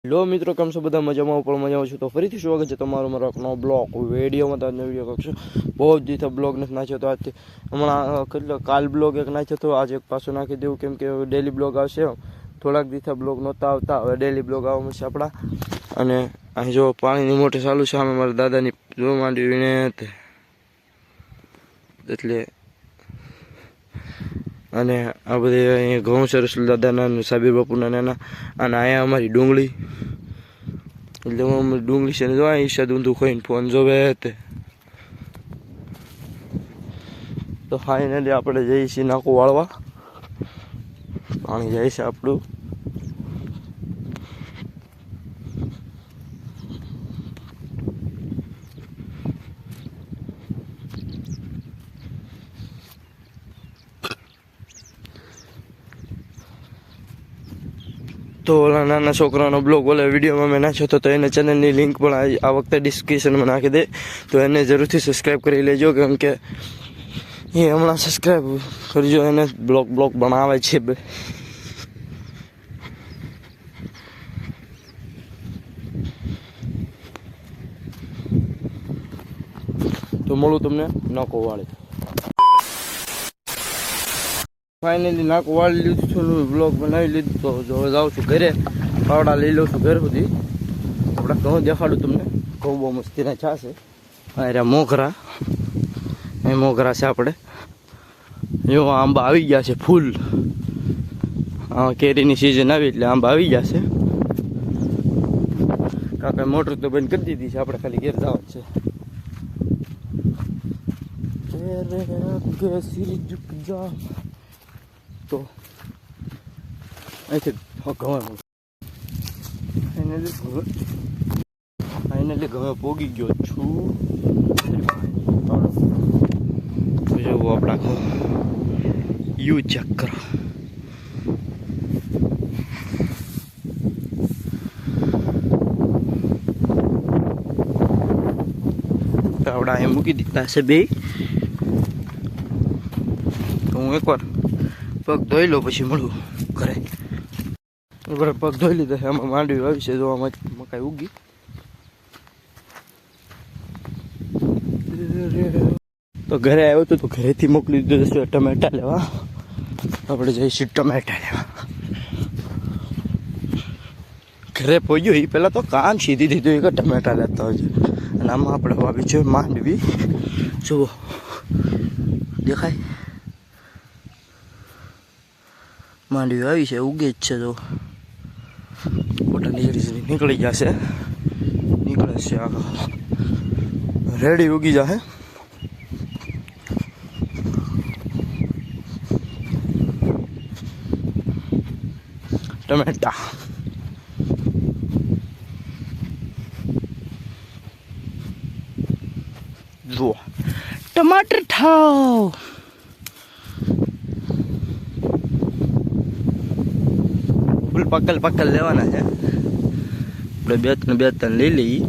લો મિત્રો, કેમ છો બધા? મજામાં પણ મજામાં છું. તો ફરીથી સ્વાગત છે તમારું મારો એક નવો બ્લોગ વિડીયોમાં. તો આજનો વિડીયો કરશું. બહુ જ દિવસે બ્લોગ નથી નાખ્યો, તો આજથી હમણાં કેટલો કાલ બ્લોગ એક નાખ્યો હતો, આજે એક પાછો નાખી દેવું, કેમ કે ડેલી બ્લોગ આવશે. થોડાક દિવસે બ્લોગ નહોતા આવતા, હવે ડેલી બ્લોગ આવવા મળશે આપણા. અને અહીં જો પાણીની મોટર ચાલુ છે, સામે મારા દાદાની જો માંડવીને એટલે. અને આ બધી અહીંયા ઘઉં છે, રસુલ દાદાના, સાબીર બાપુના નાના. અને અહીંયા અમારી ડુંગળી, એટલે અમારી ડુંગળી છે ને જો અહીં ઈશાદ ઊંધું ખોઈને ફોન જોવે તે. તો ફાઇનલી આપણે જઈએ છીએ નાકું વાળવા, પાણી જાય છે આપણું. તો ઓલા નાના છોકરાનો બ્લોગ ઓલા વિડીયોમાં મેં નાખ્યો હતો, તો એને ચેનલની લિંક પણ આ વખતે ડિસ્ક્રિપ્શનમાં નાખી દે, તો એને જરૂરથી સબસ્ક્રાઈબ કરી લેજો, કેમ કે એ હમણાં સબસ્ક્રાઈબ કરજો. એને બ્લોગ બનાવે છે. તો મળું તમને નાકો વાળી. ફાઇનલી નાકું વાળી લીધું છું, બ્લોગ બનાવી લીધું. તો જો જાઉં છું ઘરે, પાવડા લઈ લઉં છું ઘર સુધી. આપણે ઘઉં દેખાડું તમને, ઘઉં બહુ મસ્તીના છા છે. અરે મોગરા, એ મોગરા છે આપણે. જો આંબા આવી ગયા છે ફૂલ, કેરીની સિઝન આવી એટલે આંબા આવી ગયા છે. કાકા મોટર તો બંધ કરી દીધી છે, આપણે ખાલી ઘેર જવાનું છે. તો અહીંથી ફાઇનલી ઘરે પોગી ગયો છું. જોવું આપણા ઘર યુ ચેક કરો. આપણા અહીં મૂકી દીધા છે બે. તો હું એકવાર પગ ધોઈ લો, પછી મળું ઘરે. એકવાર પગ ધોઈ લીધા છે, આમાં માંડવી આવી છે, જોવામાં મકાઈ ઉગી. તો ઘરે આવ્યો હતો, તો ઘરેથી મોકલી દીધો છે ટમેટા લેવા. આપણે જઈશું ટમેટા લેવા. ઘરે પહોંચ્યો એ પહેલાં તો કાન સીધી દીધું કે ટમેટા લેતા હોય છે. અને આમાં આપણે વાવી છે માંડવી, જુઓ દેખાય. માંડવી આવી છે, ઉગે જ છે. તો પોતાની રીઝની નીકળી જશે, નીકળે છે આખા રેડી ઉગી જશે. ટમેટા જુઓ, ટમાટર ઠાવ. ફૂલ પકલ લેવાના છે આપણે. બે ત્રણ લઈ લઈએ.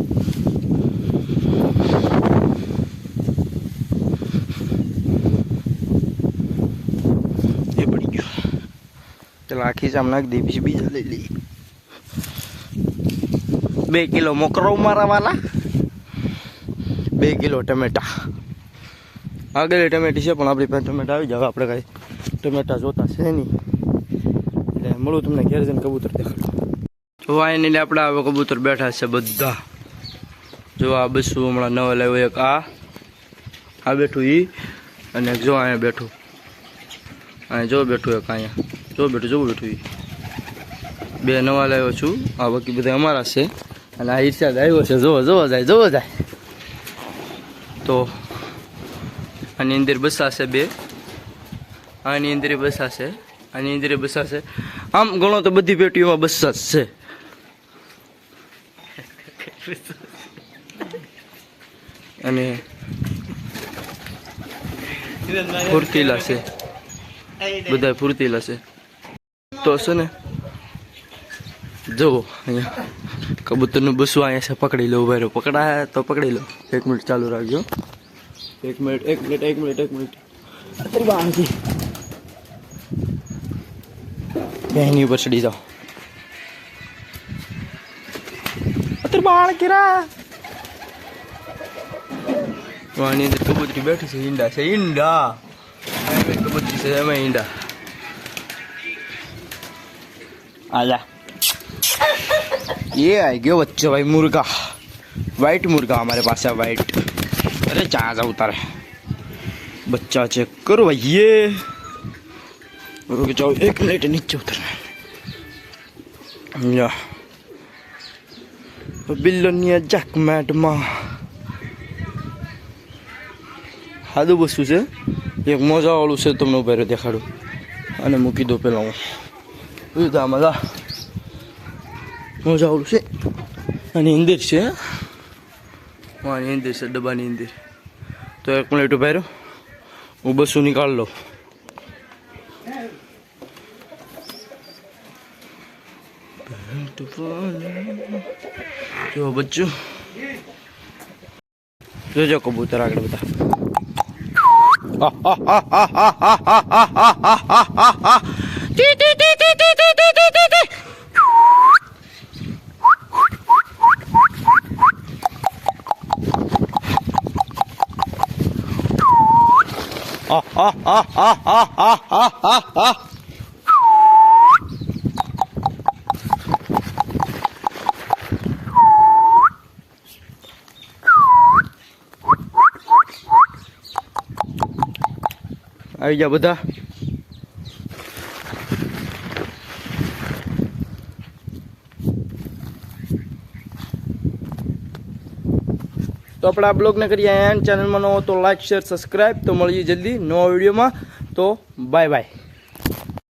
એ પડી ગયો, ચાલો આખી સામ નાખી દઈએ, પછી બીજા લઈ લઈએ. 2 કિલો મોકરો મારા વાલા, 2 કિલો ટમેટા. આગળ ટમેટી છે, પણ આપણી પાસે ટમેટા આવી જાય. આપણે કાંઈ ટમેટા જોતા છે નહીં, એટલે મળું તમને ઘેર જઈને કબૂતર દેખાડું. જો આઈને આપણે હવે કબૂતર બેઠા છે બધા. જો આ બસું હમણાં નવા લાવ્યો, એક આ બેઠું ઈ, અને એક જો અહીંયા બેઠું, અહીંયા જો બેઠું, એક અહીંયા જો બેઠું ઈ. 2 નવા લાવ્યો છું. આ બાકી બધા અમારા છે. અને આ ઈર્ષાદ આવ્યો છે, જોવો જાય. તો આની અંદર બસાશે 2, આની અંદર બસાશે, આની અંદર બસાશે. આમ ગણો તો બધી પેટીઓમાં બસાશ છે. અને ફૂર્તીલા છે, બધા ફૂર્તીલા છે. તો છે ને, જુઓ અહીંયા કબૂતરનું બસું અહીંયા છે. પકડી લો, ભાઈ પકડાય તો પકડી લો. 1 મિનિટ ચાલુ રાખજો. 1 મિનિટ. અત્યારે બહારથી એની ઉપર ચડી જાઓ. बाण किरा आनी अंदर कबूतरी बैठी से ईंडा कबूतरी से मैं ईंडा आजा ये आ गया बच्चा भाई मुर्गा वाइट मुर्गा हमारे पास है वाइट अरे जहाँ जा उतारे बच्चा चेक करो भाई ये रुक जाओ 1 मिनट नीचे उतरना या बिल्लोनिया जैक मैडमा हादू वस्तु से एक मजा वालू से तुमने ऊपर देखाड़ू અને મૂકી દો પેલા હું મજા મજા વાળું છે અને इंदर છે वहाँ इंदर से डब्बा नहीं इंदर तो 1 मिनट उभा रहो वो बसू निकाल लो जो बच्चों जो जो कबूतर आगे बता આવી જા બધા तो अपने आप ब्लॉग ने करिए एंड चैनल में नो तो लाइक शेयर सब्सक्राइब तो मिलिए जल्दी नवा वीडियो में तो बाय बाय।